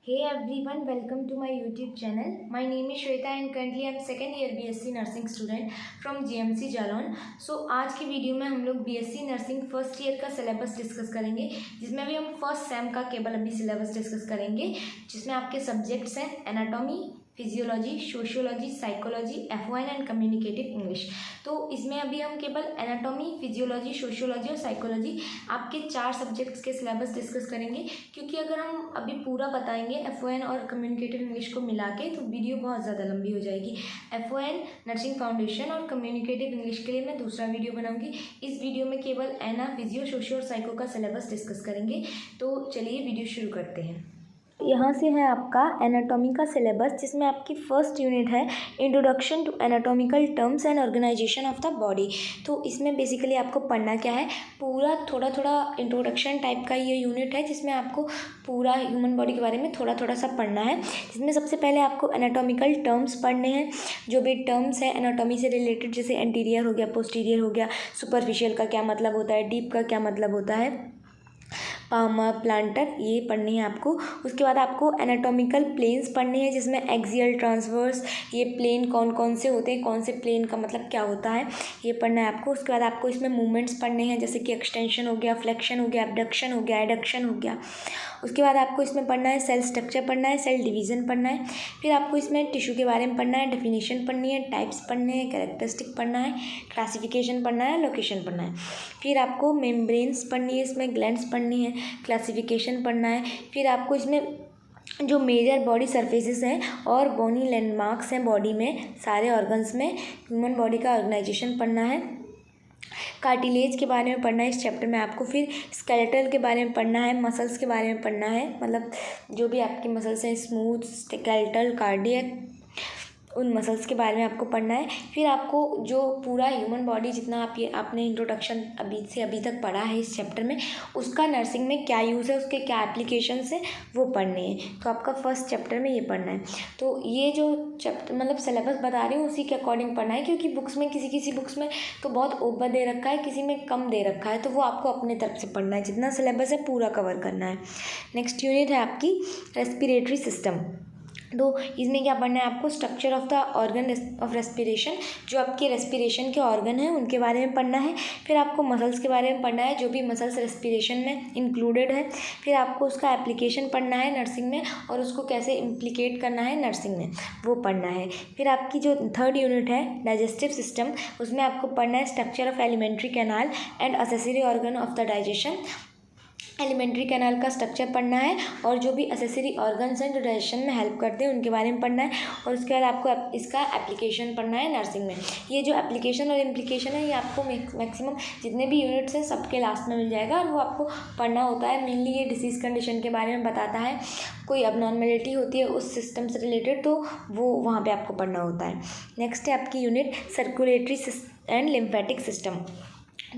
Hey everyone, welcome to my YouTube channel. My name is Shweta and currently I am second year BSc Nursing student from GMC Jalaun. So आज की video में हम लोग BSc nursing first year का syllabus discuss करेंगे, जिसमें भी हम फर्स्ट सेम का केवल अभी सिलेबस डिस्कस करेंगे, जिसमें आपके सब्जेक्ट्स हैं anatomy, physiology, sociology, psychology, F1 and communicative English. तो इसमें अभी हम केवल एनाटॉमी, फिजियोलॉजी, सोशियोलॉजी और साइकोलॉजी आपके 4 सब्जेक्ट्स के सिलेबस डिस्कस करेंगे, क्योंकि अगर हम अभी पूरा बताएंगे F1 और कम्युनिकेटिव इंग्लिश को मिला के तो वीडियो बहुत ज़्यादा लंबी हो जाएगी. F1 नर्सिंग फाउंडेशन और कम्युनिकेटिव इंग्लिश के लिए मैं दूसरा वीडियो बनाऊंगी. इस वीडियो में केवल एना, फिजियो, सोशियो और साइको का सिलेबस डिस्कस करेंगे. तो चलिए वीडियो शुरू करते हैं. यहाँ से है आपका एनाटॉमी का सिलेबस, जिसमें आपकी फर्स्ट यूनिट है introduction to anatomical terms and organisation of the body. तो इसमें बेसिकली आपको पढ़ना क्या है, पूरा थोड़ा थोड़ा इंट्रोडक्शन टाइप का ये यूनिट है, जिसमें आपको पूरा ह्यूमन बॉडी के बारे में थोड़ा थोड़ा सा पढ़ना है. जिसमें सबसे पहले आपको एनाटॉमिकल टर्म्स पढ़ने हैं. जो भी टर्म्स है एनाटॉमी से रिलेटेड, जैसे एंटीरियर हो गया, पोस्टीरियर हो गया, सुपरफिशियल का क्या मतलब होता है, डीप का क्या मतलब होता है, पामा, प्लांटर, ये पढ़नी है आपको. उसके बाद आपको एनाटॉमिकल प्लेन्स पढ़ने हैं, जिसमें एक्सियल, ट्रांसवर्स, ये प्लेन कौन कौन से होते हैं, कौन से प्लेन का मतलब क्या होता है, ये पढ़ना है आपको. उसके बाद आपको इसमें मूवमेंट्स पढ़ने हैं, जैसे कि एक्सटेंशन हो गया, फ्लेक्शन हो गया, एबडक्शन हो गया, एडक्शन हो गया. उसके बाद आपको इसमें पढ़ना है सेल स्ट्रक्चर पढ़ना है, सेल डिवीज़न पढ़ना है. फिर आपको इसमें टिश्यू के बारे में पढ़ना है, डेफिनेशन पढ़नी है, टाइप्स पढ़ने हैं, कैरेक्टरिस्टिक पढ़ना है, क्लासिफिकेशन पढ़ना है, लोकेशन पढ़ना है. फिर आपको मेम्ब्रेन्स पढ़नी है, इसमें ग्लैंड्स पढ़नी है, क्लासिफिकेशन पढ़ना है. फिर आपको इसमें जो मेजर बॉडी सरफेसेस हैं और बोनी लैंडमार्क्स हैं बॉडी में, सारे ऑर्गन्स में, ह्यूमन बॉडी का ऑर्गेनाइजेशन पढ़ना है. कार्टिलेज के बारे में पढ़ना है इस चैप्टर में आपको. फिर स्केलेटल के बारे में पढ़ना है, मसल्स के बारे में पढ़ना है, मतलब जो भी आपकी मसल्स हैं, स्मूथ, स्केलेटल, कार्डियक, उन मसल्स के बारे में आपको पढ़ना है. फिर आपको जो पूरा ह्यूमन बॉडी जितना आपने इंट्रोडक्शन अभी से अभी तक पढ़ा है इस चैप्टर में, उसका नर्सिंग में क्या यूज़ है, उसके क्या एप्लीकेशंस है, वो पढ़ने हैं. तो आपका फर्स्ट चैप्टर में ये पढ़ना है. तो ये जो चैप्टर मतलब सिलेबस बता रही हूँ उसी के अकॉर्डिंग पढ़ना है, क्योंकि बुक्स में किसी बुक्स में तो बहुत ओवर दे रखा है, किसी में कम दे रखा है, तो वो आपको अपने तरफ से पढ़ना है. जितना सिलेबस है पूरा कवर करना है. नेक्स्ट यूनिट है आपकी रेस्पिरेटरी सिस्टम. तो इसमें क्या पढ़ना है आपको, structure of the organ of respiration, जो आपके रेस्पिरेशन के ऑर्गन हैं उनके बारे में पढ़ना है. फिर आपको मसल्स के बारे में पढ़ना है, जो भी मसल्स रेस्पिरेशन में इंक्लूडेड है. फिर आपको उसका एप्लीकेशन पढ़ना है नर्सिंग में, और उसको कैसे इम्प्लीकेट करना है नर्सिंग में, वो पढ़ना है. फिर आपकी जो थर्ड यूनिट है डाइजेस्टिव सिस्टम, उसमें आपको पढ़ना है structure of alimentary canal and accessory organ of the digestion. Alimentary canal का स्ट्रक्चर पढ़ना है, और जो भी असेसरी ऑर्गन्स हैं जो डाइजेशन में हेल्प करते हैं उनके बारे में पढ़ना है. और उसके बाद आपको इसका एप्लीकेशन पढ़ना है नर्सिंग में. ये जो एप्लीकेशन और इम्प्लीकेशन है ये आपको मैक्सिमम जितने भी यूनिट्स हैं सबके लास्ट में मिल जाएगा, और वो आपको पढ़ना होता है. मेनली ये डिसीज़ कंडीशन के बारे में बताता है, कोई अबनॉर्मेलिटी होती है उस सिस्टम से रिलेटेड, तो वो वहाँ पर आपको पढ़ना होता है. नेक्स्ट है आपकी unit circulatory and lymphatic system.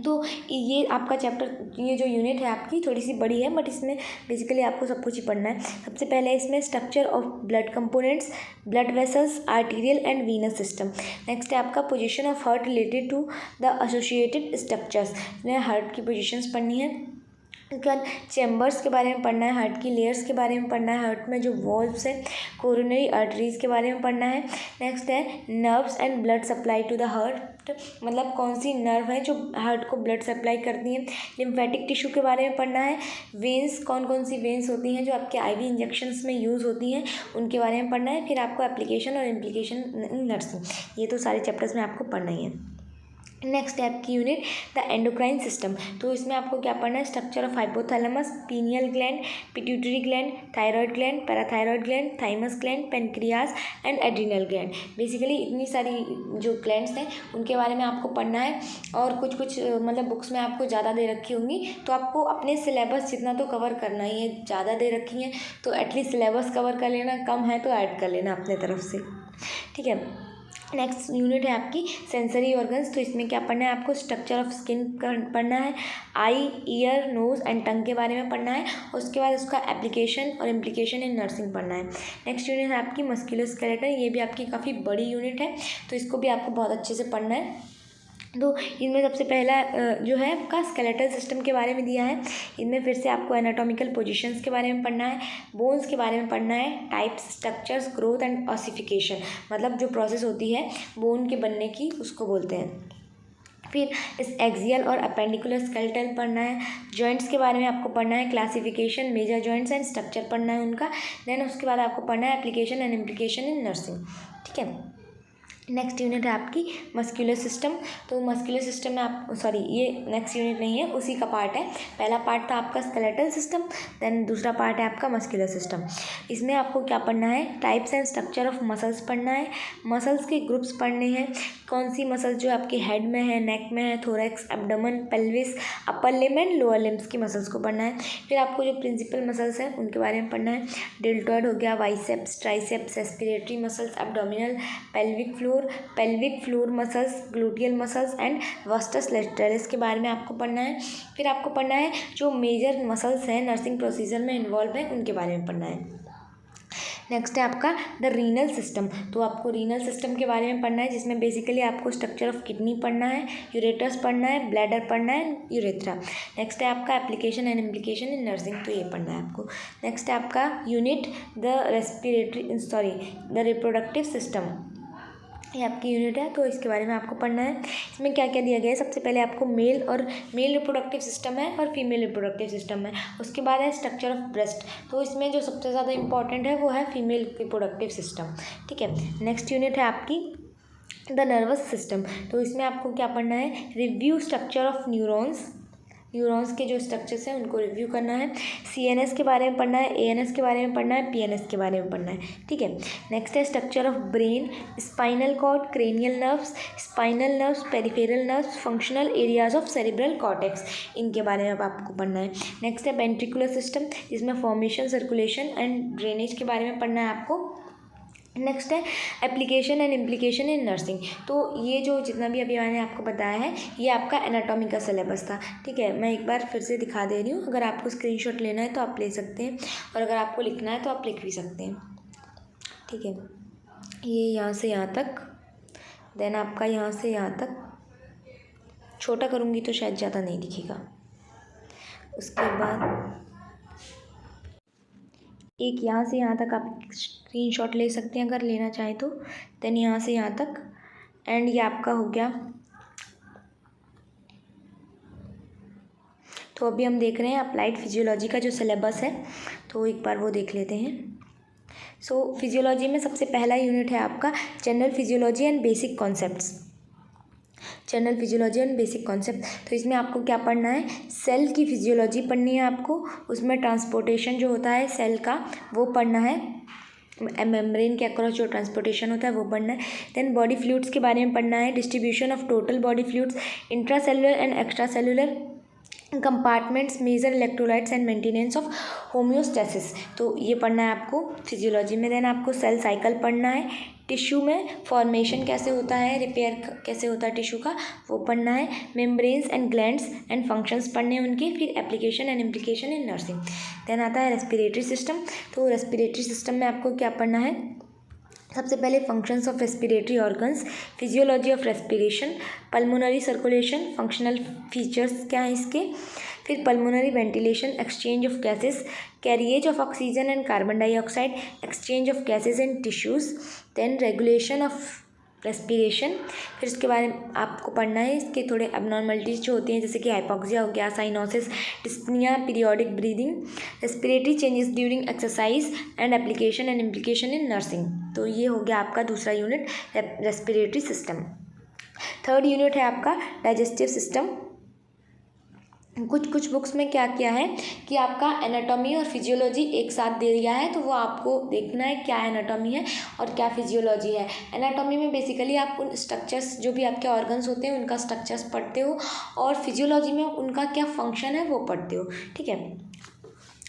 तो ये आपका चैप्टर, ये जो यूनिट है आपकी थोड़ी सी बड़ी है, बट इसमें बेसिकली आपको सब कुछ ही पढ़ना है. सबसे पहले इसमें structure of blood components, blood vessels, arterial and venous system. Next है आपका position of heart related to the associated structures. इसमें हार्ट की पोजीशंस पढ़नी है. उसके बाद चैम्बर्स के बारे में पढ़ना है, हार्ट की लेयर्स के बारे में पढ़ना है, हार्ट में जो वॉल्व्स हैं, कोरोनरी आर्टरीज़ के बारे में पढ़ना है. नेक्स्ट है nerves and blood supply to the heart, मतलब कौन सी नर्व है जो हार्ट को ब्लड सप्लाई करती हैं. लिम्फेटिक टिश्यू के बारे में पढ़ना है. वेंस, कौन कौन सी वेंस होती हैं जो आपके आईवी इंजेक्शंस में यूज़ होती हैं, उनके बारे में पढ़ना है. फिर आपको एप्लीकेशन और इम्प्लीकेशन इन नर्सिंग, ये तो सारे चैप्टर्स में आपको पढ़ना ही है. नेक्स्ट है आपकी यूनिट द एंडोक्राइन सिस्टम. तो इसमें आपको क्या पढ़ना है, structure of hypothalamus, pineal gland, pituitary gland, thyroid gland, parathyroid gland, thymus gland, pancreas and adrenal gland. Basically इतनी सारी जो ग्लैंड्स हैं उनके बारे में आपको पढ़ना है. और कुछ मतलब बुक्स में आपको ज़्यादा दे रखी होंगी, तो आपको अपने सिलेबस जितना तो कवर करना ही है. ज़्यादा दे रखी हैं तो एटलीस्ट सिलेबस कवर कर लेना, कम है तो ऐड कर लेना अपने तरफ से, ठीक है. नेक्स्ट यूनिट है आपकी सेंसरी ऑर्गन्स. तो इसमें क्या पढ़ना है आपको, स्ट्रक्चर ऑफ स्किन पढ़ना है, आई, ईयर, नोज़ एंड टंग के बारे में पढ़ना है. और उसके बाद उसका एप्लीकेशन और इम्प्लीकेशन इन नर्सिंग पढ़ना है. नेक्स्ट यूनिट है आपकी मस्कुलोस्केलेटल. ये भी आपकी काफ़ी बड़ी यूनिट है, तो इसको भी आपको बहुत अच्छे से पढ़ना है. तो इनमें सबसे पहला जो है आपका स्केलेटल सिस्टम के बारे में दिया है। इनमें फिर से आपको एनाटॉमिकल पोजीशंस के बारे में पढ़ना है, बोन्स के बारे में पढ़ना है, types, structures, growth and ossification, मतलब जो प्रोसेस होती है बोन के बनने की उसको बोलते हैं। फिर इस एक्सियल और अपेंडिकुलर स्केलेटल पढ़ना है। जॉइंट्स के बारे में आपको पढ़ना है, classification, major joints and structure पढ़ना है उनका। देन उसके बाद आपको पढ़ना है application and implication in nursing. ठीक है, नेक्स्ट यूनिट है आपकी मस्कुलर सिस्टम। तो मस्कुलर सिस्टम में आप ये नेक्स्ट यूनिट नहीं है, उसी का पार्ट है। पहला पार्ट था आपका स्केलेटल सिस्टम, देन दूसरा पार्ट है आपका मस्कुलर सिस्टम। इसमें आपको क्या पढ़ना है, types and structure of muscles पढ़ना है, मसल्स के ग्रुप्स पढ़ने हैं, कौन सी मसल्स जो आपके हेड में है, नेक में है, thorax, abdomen, pelvis, upper limb and lower limbs की मसल्स को पढ़ना है। फिर आपको जो प्रिंसिपल मसल्स हैं उनके बारे में पढ़ना है। डेल्टॉइड हो गया, biceps, triceps, respiratory muscles, abdominal, pelvic floor muscles, gluteal muscles and vastus लैटरलिस के बारे में आपको पढ़ना है। फिर आपको पढ़ना है जो मेजर मसल्स हैं नर्सिंग प्रोसीजर में इन्वॉल्व हैं उनके बारे में पढ़ना है। नेक्स्ट है आपका द रीनल सिस्टम। तो आपको रीनल सिस्टम के बारे में पढ़ना है, जिसमें बेसिकली आपको स्ट्रक्चर ऑफ किडनी पढ़ना है, यूरेटस पढ़ना है, ब्लैडर पढ़ना है, यूरेथ्रा। नेक्स्ट है आपका application and implication in nursing, तो ये पढ़ना है आपको। नेक्स्ट है आपका यूनिट द रिप्रोडक्टिव सिस्टम, ये आपकी यूनिट है, तो इसके बारे में आपको पढ़ना है। इसमें क्या क्या दिया गया है, सबसे पहले आपको मेल रिप्रोडक्टिव सिस्टम है और फीमेल रिप्रोडक्टिव सिस्टम है। उसके बाद है स्ट्रक्चर ऑफ ब्रेस्ट, तो इसमें जो सबसे ज़्यादा इंपॉर्टेंट है वो है फीमेल रिप्रोडक्टिव सिस्टम। ठीक है, नेक्स्ट यूनिट है आपकी द नर्वस सिस्टम। तो इसमें आपको क्या पढ़ना है, रिव्यू स्ट्रक्चर ऑफ न्यूरॉन्स के जो स्ट्रक्चर्स हैं उनको रिव्यू करना है। CNS के बारे में पढ़ना है, ANS के बारे में पढ़ना है, PNS के बारे में पढ़ना है। ठीक है, नेक्स्ट है structure of brain, spinal cord, cranial nerves, peripheral nerves, functional areas of cerebral cortex, इनके बारे में अब आपको पढ़ना है। नेक्स्ट है वेंट्रिकुलर सिस्टम, जिसमें फॉर्मेशन, सर्कुलेशन एंड ड्रेनेज के बारे में पढ़ना है आपको। नेक्स्ट है application and implication in nursing. तो ये जो जितना भी अभी मैंने आपको बताया है ये आपका एनाटॉमी का सिलेबस था। ठीक है, मैं एक बार फिर से दिखा दे रही हूँ, अगर आपको स्क्रीनशॉट लेना है तो आप ले सकते हैं, और अगर आपको लिखना है तो आप लिख भी सकते हैं। ठीक है, ये यहाँ से यहाँ तक, देन आपका यहाँ से यहाँ तक, छोटा करूँगी तो शायद ज़्यादा नहीं दिखेगा। उसके बाद एक यहाँ से यहाँ तक आप स्क्रीनशॉट ले सकते हैं अगर लेना चाहें तो, देन यहाँ से यहाँ तक, एंड ये आपका हो गया। तो अभी हम देख रहे हैं अप्लाइड फिजियोलॉजी का जो सिलेबस है, तो एक बार वो देख लेते हैं। फिजियोलॉजी में सबसे पहला यूनिट है आपका general physiology and basic concepts. General physiology and basic concept, तो इसमें आपको क्या पढ़ना है, सेल की फिजियोलॉजी पढ़नी है आपको, उसमें ट्रांसपोर्टेशन जो होता है सेल का वो पढ़ना है, मेम्ब्रेन के अक्रॉस जो ट्रांसपोर्टेशन होता है वो पढ़ना है। देन बॉडी फ्लूइड्स के बारे में पढ़ना है, distribution of total body fluids, intracellular and extracellular compartments, major electrolytes and maintenance of homeostasis, तो ये पढ़ना है आपको फिजियोलॉजी में। देन आपको सेल साइकिल पढ़ना है, टिश्यू में फॉर्मेशन कैसे होता है, रिपेयर कैसे होता है टिश्यू का वो पढ़ना है, membranes and glands and functions पढ़ने हैं उनके। फिर application and implication in nursing. Then आता है रेस्पिरेटरी सिस्टम। तो रेस्पिरेटरी सिस्टम में आपको क्या पढ़ना है, सबसे पहले functions of respiratory organs, physiology of respiration, pulmonary circulation, functional features क्या हैं इसके, फिर pulmonary ventilation, exchange of gases, carriage of oxygen and carbon dioxide, exchange of gases in tissues, then regulation of respiration. फिर इसके बारे में आपको पढ़ना है इसके थोड़े एबनॉर्मलिटीज़ जो होती हैं, जैसे कि हाइपोक्सिया हो गया, cyanosis, dyspnoea, periodic breathing, respiratory changes during exercise and application and implication in nursing. तो ये हो गया आपका दूसरा unit respiratory system. Third unit है आपका डाइजेस्टिव सिस्टम। कुछ बुक्स में क्या किया है कि आपका एनाटॉमी और फिजियोलॉजी एक साथ दे दिया है, तो वो आपको देखना है क्या एनाटॉमी है और क्या फिजियोलॉजी है। एनाटॉमी में बेसिकली आप उन स्ट्रक्चर्स जो भी आपके ऑर्गन्स होते हैं उनका स्ट्रक्चर्स पढ़ते हो, और फिजियोलॉजी में उनका क्या फंक्शन है वो पढ़ते हो। ठीक है,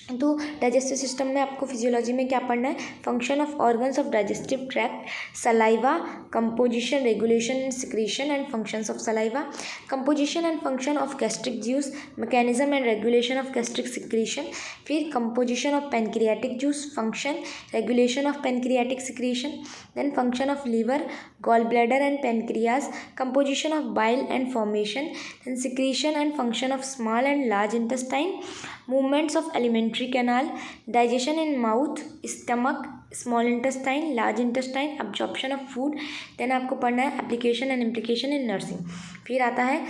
तो डाइजेस्टिव सिस्टम में आपको फिजियोलॉजी में क्या पढ़ना है, function of organs of digestive tract, saliva, composition, regulation and secretion and functions of saliva, composition and function of gastric juice, mechanism and regulation of gastric secretion, फिर composition of pancreatic juice, function, regulation of pancreatic secretion, then function of liver, gall bladder and pancreas, composition of bile and formation, then secretion and function of small and large intestine, movements of alimentary canal, digestion in mouth, stomach, small intestine, large intestine, absorption of food. then आपको पढ़ना है application and implication in nursing. फिर आता है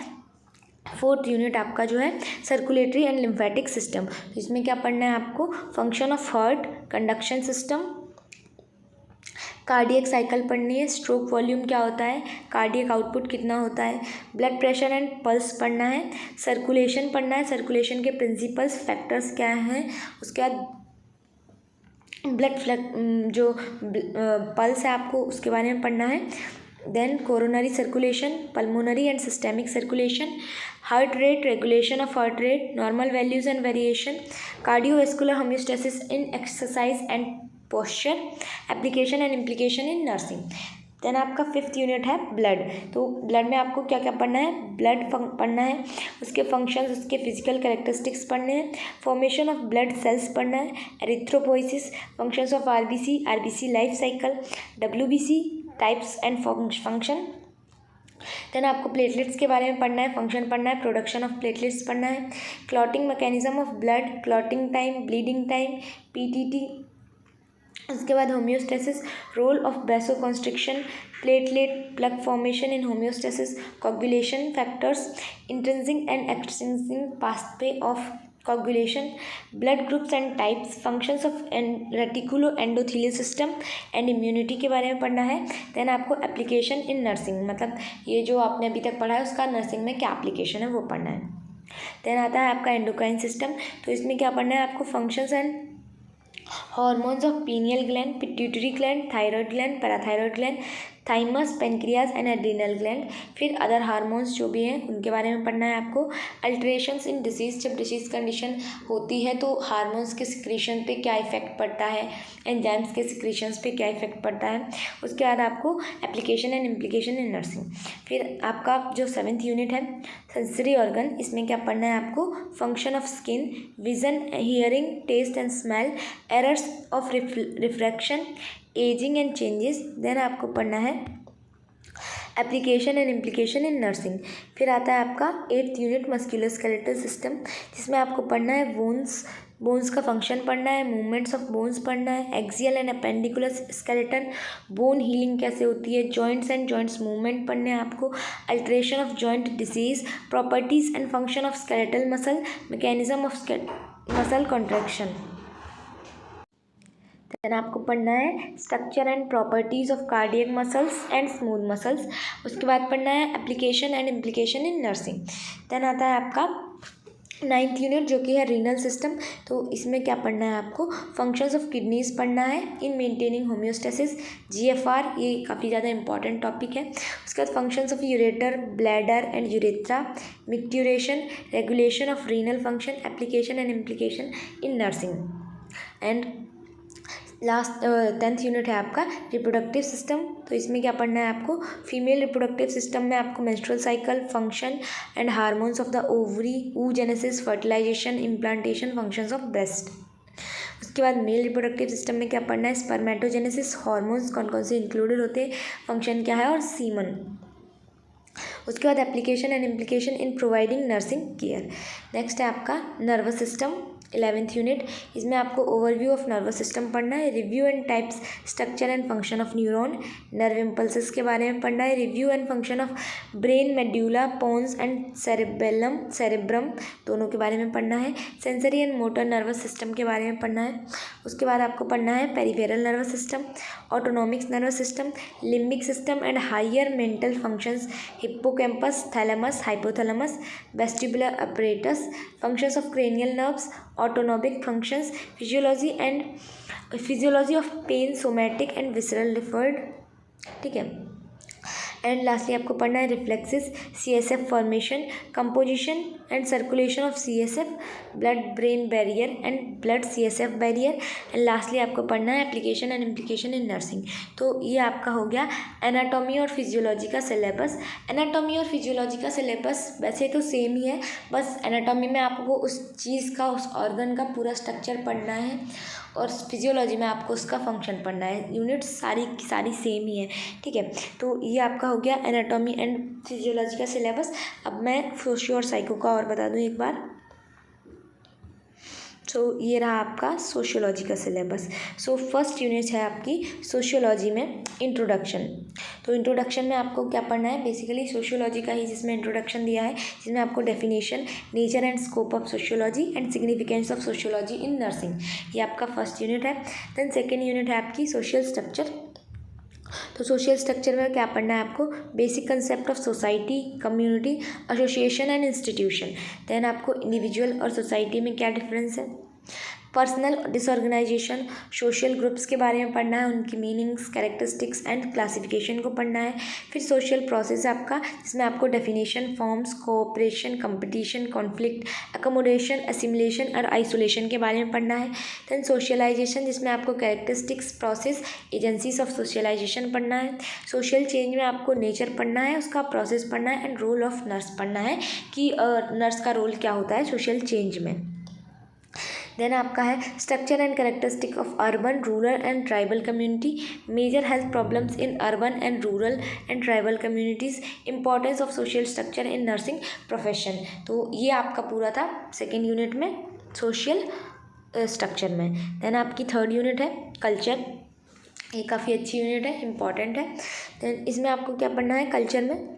4th unit आपका जो है circulatory and lymphatic system. इसमें क्या पढ़ना है आपको, function of heart, conduction system, cardiac cycle पढ़नी है, स्ट्रोक वॉल्यूम क्या होता है, कार्डियक आउटपुट कितना होता है, ब्लड प्रेशर एंड पल्स पढ़ना है, सर्कुलेशन पढ़ना है, सर्कुलेशन के प्रिंसिपल्स, फैक्टर्स क्या हैं, उसके बाद जो पल्स है आपको उसके बारे में पढ़ना है, then coronary circulation, pulmonary and systemic circulation, heart rate, regulation of heart rate, normal values and variation, cardiovascular homeostasis in exercise and posture, application and implication in nursing. Then आपका 5th यूनिट है blood. तो blood में आपको क्या क्या पढ़ना है, blood पढ़ना है, उसके फंक्शंस, उसके फिजिकल कैरेक्टरिस्टिक्स पढ़ने हैं, फॉर्मेशन ऑफ ब्लड सेल्स पढ़ना है, erythropoiesis, functions of RBC, RBC life cycle, WBC types and function. Then आपको प्लेटलेट्स के बारे में पढ़ना है, फंक्शन पढ़ना है, प्रोडक्शन ऑफ प्लेटलेट्स पढ़ना है, clotting mechanism of blood, clotting time, bleeding time, PTT. उसके बाद homeostasis, role of vasoconstriction, platelet plug formation in homeostasis, coagulation factors, intrinsic and extrinsic pathway of coagulation, blood groups and types, functions of reticuloendothelial system and immunity के बारे में पढ़ना है. Then आपको application in nursing, मतलब ये जो आपने अभी तक पढ़ा है उसका नर्सिंग में क्या एप्लीकेशन है वो पढ़ना है. देन आता है आपका एंडोक्राइन सिस्टम. तो इसमें क्या पढ़ना है आपको, functions and hormones of pineal gland, pituitary gland, thyroid gland, parathyroid gland, thymus, pancreas and adrenal gland. फिर अदर हार्मोन्स जो भी हैं उनके बारे में पढ़ना है आपको. अल्ट्रेशंस इन डिसीज, जब डिसीज कंडीशन होती है तो हार्मोन्स के सिक्रीशन पे क्या इफेक्ट पड़ता है, एंजाइम्स के सिक्रीशंस पे क्या इफेक्ट पड़ता है. उसके बाद आपको application and implication in nursing. फिर आपका जो 7th यूनिट है सेंसरी ऑर्गन, इसमें क्या पढ़ना है आपको, function of skin, vision, hearing, taste and smell, errors of refraction, ageing and changes. Then आपको पढ़ना है application and implication in nursing. फिर आता है आपका 8th यूनिट मस्कुलोस्केलेटल सिस्टम, जिसमें आपको पढ़ना है बोन्स का फंक्शन पढ़ना है, मूवमेंट्स ऑफ बोन्स पढ़ना है, axial and appendicular skeleton, bone healing कैसे होती है, जॉइंट्स एंड जॉइंट्स मूवमेंट पढ़ने हैं आपको, alteration of joint disease, properties and function of skeletal muscle, mechanism of muscle contraction. Then आपको पढ़ना है structure and properties of cardiac muscles and smooth muscles. उसके बाद पढ़ना है application and implication in nursing. Then आता है आपका 9th यूनिट जो कि है रीनल सिस्टम. तो इसमें क्या पढ़ना है आपको, फंक्शंस ऑफ किडनीज पढ़ना है इन मेंटेनिंग होम्योस्टेसिस, जीएफआर, ये काफ़ी ज़्यादा इंपॉर्टेंट टॉपिक है. उसके बाद functions of ureter, bladder and urethra, micturition, regulation of renal function, application and implication in nursing. And last 10th unit है आपका रिप्रोडक्टिव सिस्टम. तो इसमें क्या पढ़ना है आपको, फीमेल रिप्रोडक्टिव सिस्टम में आपको menstrual cycle, function and hormones of the ovary, oogenesis, fertilization, implantation, functions of breast. उसके बाद मेल रिप्रोडक्टिव सिस्टम में क्या पढ़ना है, स्पर्मेटोजेनेसिस, हार्मोन्स कौन कौन से इंक्लूडेड होते हैं, फंक्शन क्या है और सीमन. उसके बाद application and implication in providing nursing care. Next है आपका नर्वस सिस्टम, 11th यूनिट. इसमें आपको ओवरव्यू ऑफ नर्वस सिस्टम पढ़ना है, review and types, structure and function of neuron, nerve impulses के बारे में पढ़ना है, review and function of brain, medulla, pons and cerebrum दोनों के बारे में पढ़ना है, sensory and motor nervous system के बारे में पढ़ना है. उसके बाद आपको पढ़ना है peripheral nervous system, autonomic nervous system, limbic system and higher mental functions, hippocampus, thalamus, hypothalamus, vestibular apparatus, functions of cranial nerves, autonomic functions, physiology of pain, somatic and visceral referred. ठीक है. एंड लास्टली आपको पढ़ना है reflexes, CSF formation, composition and circulation of CSF, blood brain barrier and blood CSF barrier, and lastly आपको पढ़ना है application and implication in nursing. तो ये आपका हो गया एनाटॉमी और फिजियोलॉजी का सिलेबस। एनाटॉमी और फिजियोलॉजी का सिलेबस वैसे तो सेम ही है, बस एनाटॉमी में आपको उस चीज़ का, उस ऑर्गन का पूरा स्ट्रक्चर पढ़ना है और फिजियोलॉजी में आपको उसका फंक्शन पढ़ना है। यूनिट्स सारी की सारी सेम ही है, ठीक है। तो ये आपका हो गया एनाटॉमी एंड फिजियोलॉजी का सिलेबस। अब मैं सोशियो और साइको का और बता दूं एक बार। सो ये रहा आपका सोशियोलॉजी का सिलेबस। सो फर्स्ट यूनिट है आपकी सोशियोलॉजी में इंट्रोडक्शन। तो इंट्रोडक्शन में आपको क्या पढ़ना है, बेसिकली सोशियोलॉजी का ही जिसमें इंट्रोडक्शन दिया है, जिसमें आपको definition, nature and scope of sociology and significance of sociology in nursing, ये आपका फर्स्ट यूनिट है। देन सेकेंड यूनिट है आपकी सोशल स्ट्रक्चर। तो सोशल स्ट्रक्चर में क्या पढ़ना है आपको, basic concept of society, community, association and institution. Then आपको इंडिविजुअल और सोसाइटी में क्या डिफरेंस है, पर्सनल डिसऑर्गेनाइजेशन, सोशल ग्रुप्स के बारे में पढ़ना है, उनकी मीनिंग्स, कैरेक्टरिस्टिक्स एंड क्लासिफिकेशन को पढ़ना है। फिर सोशल प्रोसेस आपका, जिसमें आपको definition, forms, cooperation, competition, conflict, accommodation, assimilation और आइसोलेशन के बारे में पढ़ना है। देन सोशलाइजेशन, जिसमें आपको characteristics, process, agencies of socialization पढ़ना है। सोशल चेंज में आपको नेचर पढ़ना है, उसका प्रोसेस पढ़ना है, एंड रोल ऑफ नर्स पढ़ना है कि नर्स का रोल क्या होता है सोशल चेंज में। देन आपका है structure and characteristic of urban, rural and tribal community, major health problems in urban and rural and tribal communities, importance of social structure in nursing profession. तो ये आपका पूरा था सेकेंड यूनिट में social structure में। देन आपकी थर्ड यूनिट है कल्चर। ये काफ़ी अच्छी यूनिट है, इम्पॉर्टेंट है। देन इसमें आपको क्या पढ़ना है, कल्चर में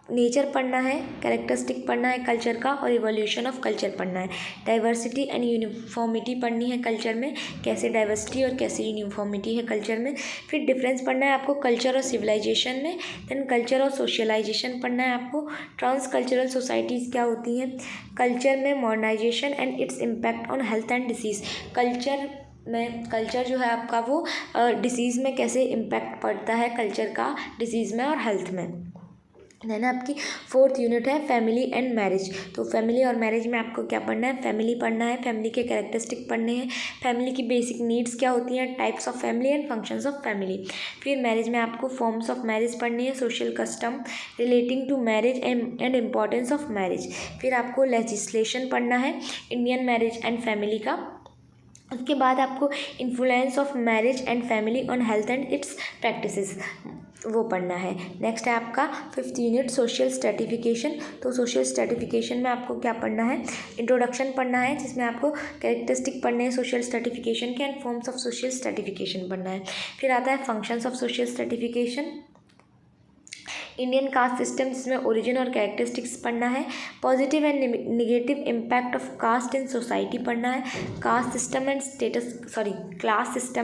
नेचर पढ़ना है, कैरेक्टरिस्टिक पढ़ना है कल्चर का, और इवोल्यूशन ऑफ कल्चर पढ़ना है। डाइवर्सिटी एंड यूनिफॉर्मिटी पढ़नी है कल्चर में, कैसे डाइवर्सिटी और कैसे यूनिफॉर्मिटी है कल्चर में। फिर डिफरेंस पढ़ना है आपको कल्चर और सिविलाइजेशन में। देन कल्चर और सोशलाइजेशन पढ़ना है आपको। ट्रांस कल्चरल सोसाइटीज़ क्या होती हैं, कल्चर में modernization and its impact on health and disease. Culture जो है आपका वो डिसीज़ में कैसे इम्पैक्ट पड़ता है कल्चर का डिसीज़ में और हेल्थ में। देन आपकी फोर्थ यूनिट है फैमिली एंड मैरिज। तो फैमिली और मैरिज में आपको क्या पढ़ना है, फैमिली पढ़ना है, फैमिली के कैरेक्टरिस्टिक पढ़ने हैं, फैमिली की बेसिक नीड्स क्या होती हैं, types of family and functions of family. फिर मैरिज में आपको फॉर्म्स ऑफ मैरिज पढ़नी है, social custom relating to marriage and importance of marriage. फिर आपको लेजिस्लेशन पढ़ना है इंडियन मैरिज एंड फैमिली का। उसके बाद आपको influence of marriage and family on health and it's practices, वो पढ़ना है। नेक्स्ट है आपका फिफ्थ यूनिट सोशल स्ट्रेटिफिकेशन। तो सोशल स्ट्रेटिफिकेशन में आपको क्या पढ़ना है, इंट्रोडक्शन पढ़ना है, जिसमें आपको कैरेक्टरिस्टिक पढ़ने हैं सोशल स्ट्रेटिफिकेशन के and forms of social stratification पढ़ना है। फिर आता है functions of social stratification, Indian caste system, जिसमें ओरिजिन और कैरेक्टरिस्टिक्स पढ़ना है। Positive and negative impact of caste in society पढ़ना है। क्लास सिस्टम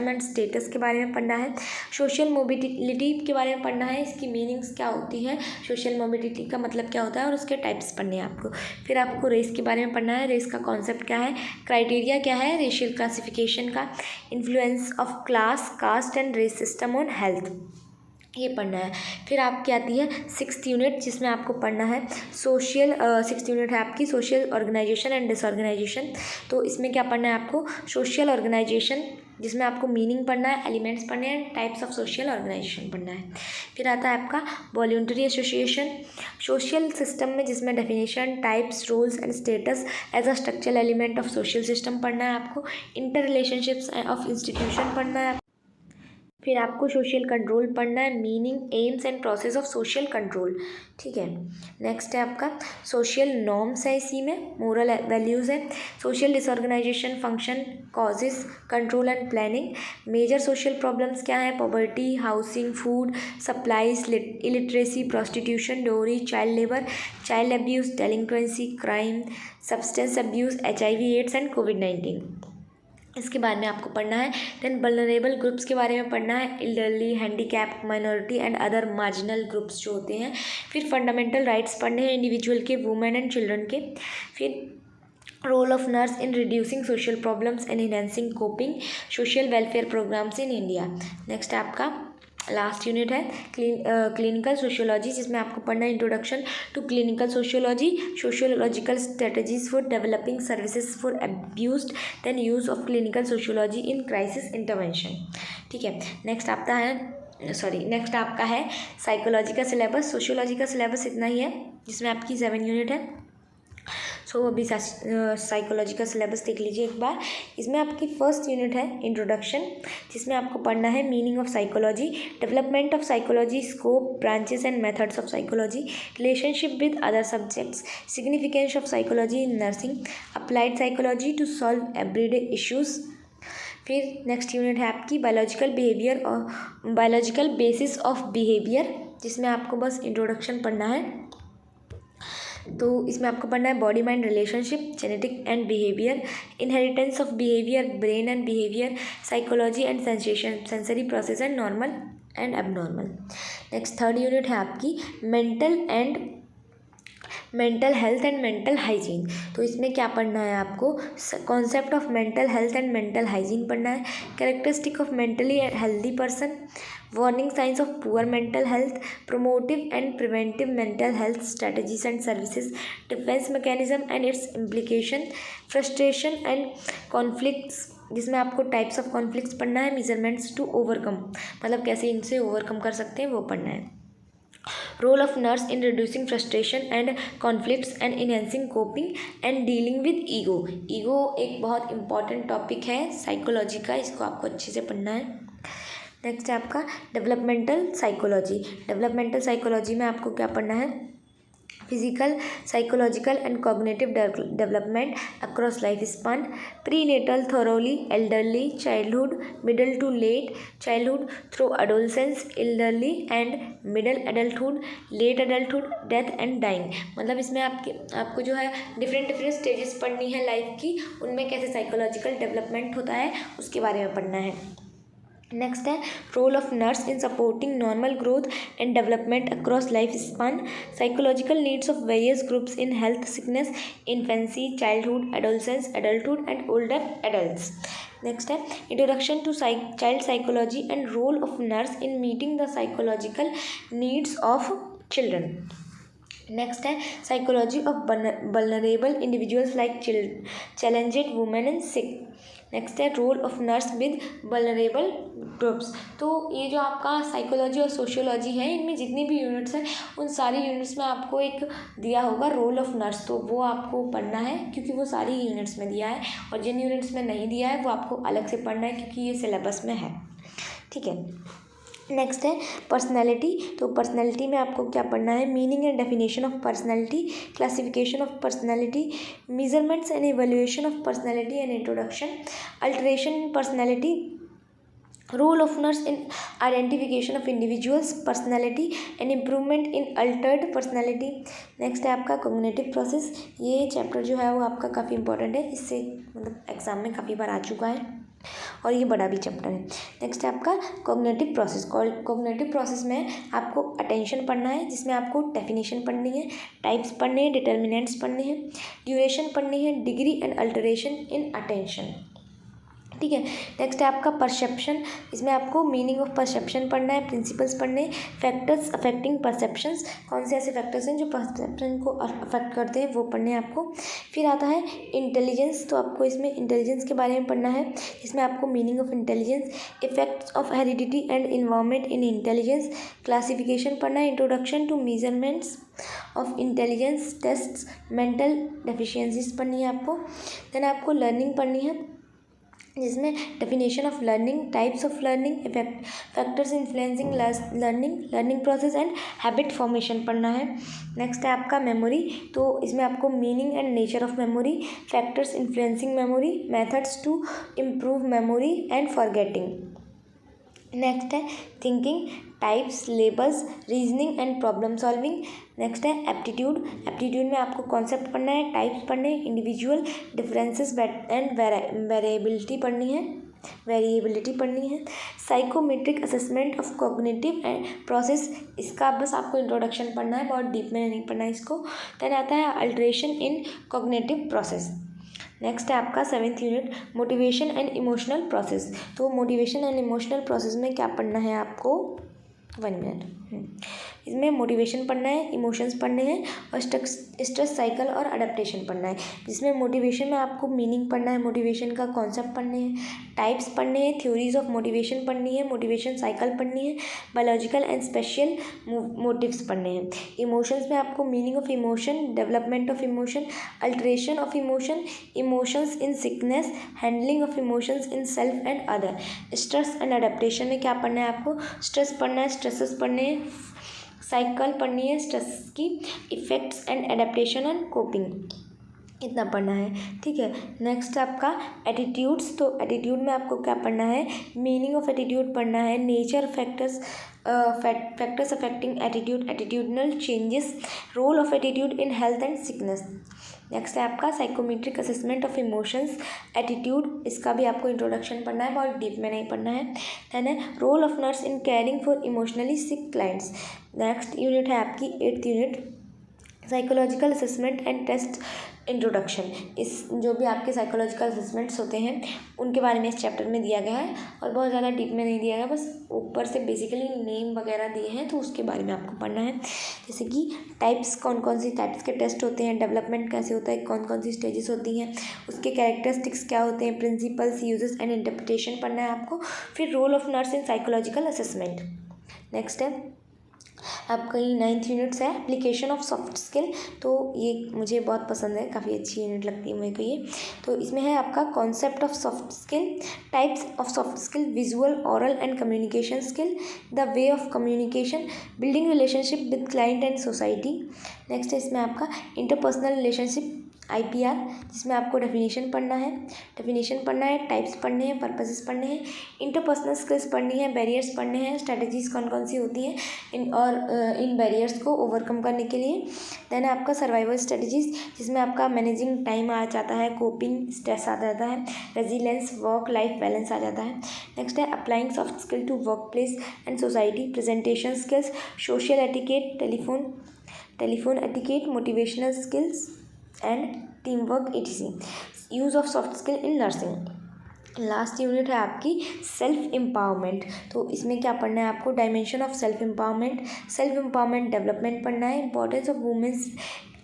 एंड स्टेटस के बारे में पढ़ना है। सोशल मोबिलिटी के बारे में पढ़ना है, इसकी मीनिंग्स क्या होती हैं, सोशल मोबिलिटी का मतलब क्या होता है और उसके टाइप्स पढ़ने हैं आपको। फिर आपको रेस के बारे में पढ़ना है, रेस का कॉन्सेप्ट क्या है, क्राइटेरिया क्या है रेशियल क्लासिफिकेशन का, influence of class, caste and race system on health, ये पढ़ना है। फिर आपकी आती है सिक्स्थ यूनिट, जिसमें आपको पढ़ना है सिक्स्थ यूनिट है आपकी सोशल ऑर्गेनाइजेशन एंड डिसऑर्गेनाइजेशन। तो इसमें क्या पढ़ना है आपको, सोशल ऑर्गेनाइजेशन, जिसमें आपको मीनिंग पढ़ना है, एलिमेंट्स पढ़ने हैं, टाइप्स ऑफ सोशल ऑर्गेनाइजेशन पढ़ना है। फिर आता है आपका वॉलंटरी एसोसिएशन, सोशल सिस्टम में, जिसमें definition, types, roles and status as a structural element of social system पढ़ना है आपको। इंटर रिलेशनशिप्स ऑफ इंस्टीट्यूशन पढ़ना है। फिर आपको सोशल कंट्रोल पढ़ना है, meaning, AIIMS and process of social control, ठीक है। नेक्स्ट है आपका सोशल नॉर्म्स है, इसी में मोरल वैल्यूज़ है। Social disorganization, function, causes, control and planning. Major social problems क्या है, poverty, housing, food supplies, illiteracy, prostitution, dowry, child labour, child abuse, delinquency, crime, substance abuse, HIV AIDS and कोविड-19। इसके बाद में आपको पढ़ना है। देन वल्नरेबल ग्रुप्स के बारे में पढ़ना है, elderly, handicap, minority and other marginal groups जो होते हैं। फिर फंडामेंटल राइट्स पढ़ने हैं इंडिविजुअल के, वुमेन एंड चिल्ड्रन के। फिर role of nurse in reducing social problems and enhancing coping, social welfare programmes in India. Next है आपका लास्ट यूनिट है क्लिनिकल सोशियोलॉजी, जिसमें आपको पढ़ना है introduction to clinical sociology, sociological strategies for developing services for abused, then use of clinical sociology in crisis intervention. ठीक है, next आपका है साइकोलॉजी का सिलेबस। सोशियोलॉजी का सिलेबस इतना ही है, जिसमें आपकी 7 यूनिट है। सो अभी साइकोलॉजी का सिलेबस देख लीजिए एक बार। इसमें आपकी फर्स्ट यूनिट है इंट्रोडक्शन, जिसमें आपको पढ़ना है meaning of psychology, development of psychology, scope, branches and methods of psychology, relationship with other subjects, significance of psychology in nursing, applied psychology to solve everyday issues. फिर नेक्स्ट यूनिट है आपकी biological behaviour और biological basis of behaviour, जिसमें आपको बस introduction पढ़ना है। तो इसमें आपको पढ़ना है body mind relationship, genetic and behaviour, inheritance of behaviour, brain and behaviour, psychology and sensation, sensory process and normal and abnormal. Next third unit है आपकी mental health and mental hygiene. तो इसमें क्या पढ़ना है आपको, concept of mental health and mental hygiene पढ़ना है, characteristic of mentally healthy person, warning science of poor mental health, promotive and preventive mental health strategies and services, defence mechanism and it's implication, frustration and conflicts, जिसमें आपको types of conflicts पढ़ना है, measurements to overcome, मतलब कैसे इनसे overcome कर सकते हैं वो पढ़ना है, role of nurse in reducing frustration and conflicts and enhancing coping and dealing with ego एक बहुत इंपॉर्टेंट टॉपिक है साइकोलॉजी का, इसको आपको अच्छे से पढ़ना है। नेक्स्ट है आपका डेवलपमेंटल साइकोलॉजी में आपको क्या पढ़ना है, physical, psychological and cognitive development across life span, prenatal, thoroughly, elderly, childhood, middle to late childhood, through adolescence, elderly and middle adulthood, late adulthood, death and dying. मतलब इसमें आपको जो है डिफरेंट स्टेजेस पढ़नी है लाइफ की, उनमें कैसे साइकोलॉजिकल डेवलपमेंट होता है उसके बारे में पढ़ना है। नेक्स्ट है role of nurse in supporting normal growth and development across life span, psychological needs of various groups in health, sickness, infancy, childhood, adolescence, adulthood and older adults. Next है introduction to child psychology and role of nurse in meeting the psychological needs of children. Next है psychology of vulnerable individuals like challenged women and sick. Next है role of nurse with vulnerable groups. तो ये जो आपका psychology और sociology है, इनमें जितनी भी यूनिट्स हैं उन सारी यूनिट्स में आपको एक दिया होगा रोल ऑफ नर्स, तो वो आपको पढ़ना है क्योंकि वो सारी यूनिट्स में दिया है, और जिन यूनिट्स में नहीं दिया है वो आपको अलग से पढ़ना है क्योंकि ये सिलेबस में है। ठीक है, नेक्स्ट है पर्सनैलिटी। तो पर्सनैलिटी में आपको क्या पढ़ना है, meaning and definition of personality, classification of personality, measurements and evaluation of personality and introduction, alteration in personality, role of nurse in identification of individuals personality and improvement in altered personality. Next है आपका cognitive process. ये chapter जो है वो आपका काफ़ी important है, इससे मतलब एग्जाम में काफ़ी बार आ चुका है और ये बड़ा भी चैप्टर है। नेक्स्ट है आपका कॉग्निटिव प्रोसेस। कॉग्निटिव प्रोसेस में आपको अटेंशन पढ़ना है, जिसमें आपको डेफिनेशन पढ़नी है, टाइप्स पढ़ने हैं, डिटर्मिनेंट्स पढ़ने हैं, ड्यूरेशन पढ़नी है, degree and alteration in attention. ठीक है, नेक्स्ट है आपका परसेप्शन। इसमें आपको मीनिंग ऑफ परसेप्शन पढ़ना है, प्रिंसिपल्स पढ़ने हैं, फैक्टर्स अफेक्टिंग परसेप्शंस, कौन से ऐसे फैक्टर्स हैं जो परसेप्शन को अफेक्ट करते हैं वो पढ़ने हैं आपको। फिर आता है इंटेलिजेंस। तो आपको इसमें इंटेलिजेंस के बारे में पढ़ना है, इसमें आपको meaning of intelligence, effects of heredity and environment in intelligence, classification पढ़ना है, introduction to measurements of intelligence tests, mental deficiencies पढ़नी है आपको। देन आपको लर्निंग पढ़नी है, जिसमें definition of learning, types of learning, factors influencing learning process and habit formation पढ़ना है। नेक्स्ट है आपका मेमोरी। तो इसमें आपको meaning and nature of memory, factors influencing memory, methods to improve memory and forgetting. Next है thinking, types, labels, reasoning and problem solving. Next है aptitude. Aptitude में आपको कॉन्सेप्ट पढ़ना है, टाइप्स पढ़ने हैं, इंडिविजुअल डिफरेंसेस एंड वेरिएबिलिटी पढ़नी है, psychometric assessment of cognitive and process. इसका बस आपको इंट्रोडक्शन पढ़ना है, बहुत डीप में नहीं पढ़ना है इसको। देन आता है अल्टरेशन इन कॉग्निटिव प्रोसेस। नेक्स्ट है आपका 7th unit motivation and emotional process. तो मोटिवेशन एंड इमोशनल प्रोसेस में क्या पढ़ना है आपको, 1 मिनट। इसमें मोटिवेशन पढ़ना है, इमोशंस पढ़ने हैं और स्ट्रेस साइकिल और अडेप्टेशन पढ़ना है। जिसमें मोटिवेशन में आपको मीनिंग पढ़ना है, मोटिवेशन का कॉन्सेप्ट पढ़ने हैं, टाइप्स पढ़ने हैं, थ्योरीज ऑफ मोटिवेशन पढ़नी है, मोटिवेशन साइकिल पढ़नी है, बायोलॉजिकल एंड स्पेशल मोटिव्स पढ़ने हैं। इमोशंस में आपको meaning of emotion, development of emotion, alteration of emotion, emotions in sickness, handling of emotions in self and other. Stress and adaptation में क्या पढ़ना है आपको? स्ट्रेस पढ़ना है, स्ट्रेसेस पढ़ने हैं, साइकिल पढ़नी है, स्ट्रेस की effects and adaptation and coping, इतना पढ़ना है। ठीक है, नेक्स्ट आपका एटीट्यूड्स। तो एटीट्यूड में आपको क्या पढ़ना है? मीनिंग ऑफ एटीट्यूड पढ़ना है, nature factors affecting attitude, attitudinal changes, role of attitude in health and sickness. Next है आपका psychometric assessment of emotions, attitude, इसका भी आपको इंट्रोडक्शन पढ़ना है, बहुत डीप में नहीं पढ़ना है। देन है role of nurse in caring for emotionally sick clients. Next unit है आपकी 8th unit, psychological assessment and test introduction. इस जो भी आपके साइकोलॉजिकल असेसमेंट्स होते हैं उनके बारे में इस चैप्टर में दिया गया है और बहुत ज़्यादा डीप में नहीं दिया गया, बस ऊपर से बेसिकली नेम वगैरह दिए हैं तो उसके बारे में आपको पढ़ना है। जैसे कि टाइप्स, कौन कौन सी टाइप्स के टेस्ट होते हैं, डेवलपमेंट कैसे होता है, कौन कौन सी स्टेजेस होती हैं, उसके कैरेक्टरिस्टिक्स क्या होते हैं, प्रिंसिपल्स, यूजेस एंड इंटरप्रिटेशन पढ़ना है आपको। फिर role of nurse in psychological assessment. Next है आपका 9th यूनिट्स है एप्लीकेशन ऑफ सॉफ्ट स्किल। तो ये मुझे बहुत पसंद है, काफ़ी अच्छी यूनिट लगती है मेरे को ये। तो इसमें है आपका concept of soft skill, types of soft skill, visual, oral and communication skill, the way of communication, building relationship with client and society. Next है इसमें आपका इंटरपर्सनल रिलेशनशिप, IPR, जिसमें आपको डेफिनेशन पढ़ना है, टाइप्स पढ़ने हैं, पर्पसेस पढ़ने हैं, इंटरपर्सनल स्किल्स पढ़नी है, बैरियर्स पढ़ने हैं, स्ट्रेटजीज कौन कौन सी होती हैं इन बैरियर्स को ओवरकम करने के लिए। देन है आपका सर्वाइवल स्ट्रेटजीज, जिसमें आपका मैनेजिंग टाइम आ जाता है, कोपिंग, स्ट्रेस आ जाता है, रेजिलेंस, वर्क लाइफ बैलेंस आ जाता है। नेक्स्ट है applying soft skill to work place and society, presentation skills, social etiquette, telephone etiquette, motivational skills and team work etc. Use of soft skill in nursing. Last unit है आपकी self empowerment. तो इसमें क्या पढ़ना है आपको? Dimension of self empowerment development पढ़ना है, importance of women's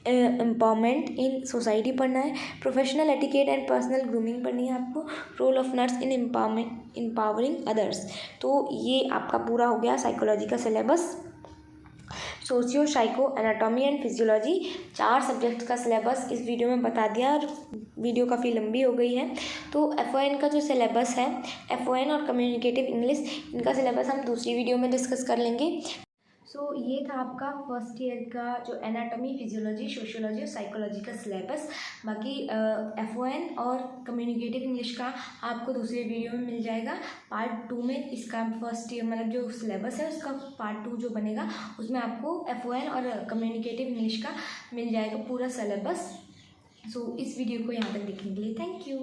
empowerment in society पढ़ना है, professional etiquette and personal grooming पढ़नी है आपको, role of nurse in empowering others. तो ये आपका पूरा हो गया साइकोलॉजी का syllabus. Socio, psycho, anatomy and physiology, 4 subject का सिलेबस इस वीडियो में बता दिया और वीडियो काफ़ी लंबी हो गई है। तो FON का जो सिलेबस है, FON और कम्युनिकेटिव इंग्लिश, इनका सिलेबस हम दूसरी वीडियो में डिस्कस कर लेंगे। सो ये था आपका फर्स्ट ईयर का जो एनाटॉमी, फिजियोलॉजी, सोशियोलॉजी और साइकोलॉजी का सिलेबस। बाकी FON और कम्युनिकेटिव इंग्लिश का आपको दूसरे वीडियो में मिल जाएगा। पार्ट 2 में इसका फर्स्ट ईयर मतलब जो सिलेबस है उसका पार्ट 2 जो बनेगा उसमें आपको FON और कम्युनिकेटिव इंग्लिश का मिल जाएगा पूरा सिलेबस। सो इस वीडियो को यहाँ तक देखने के लिए थैंक यू।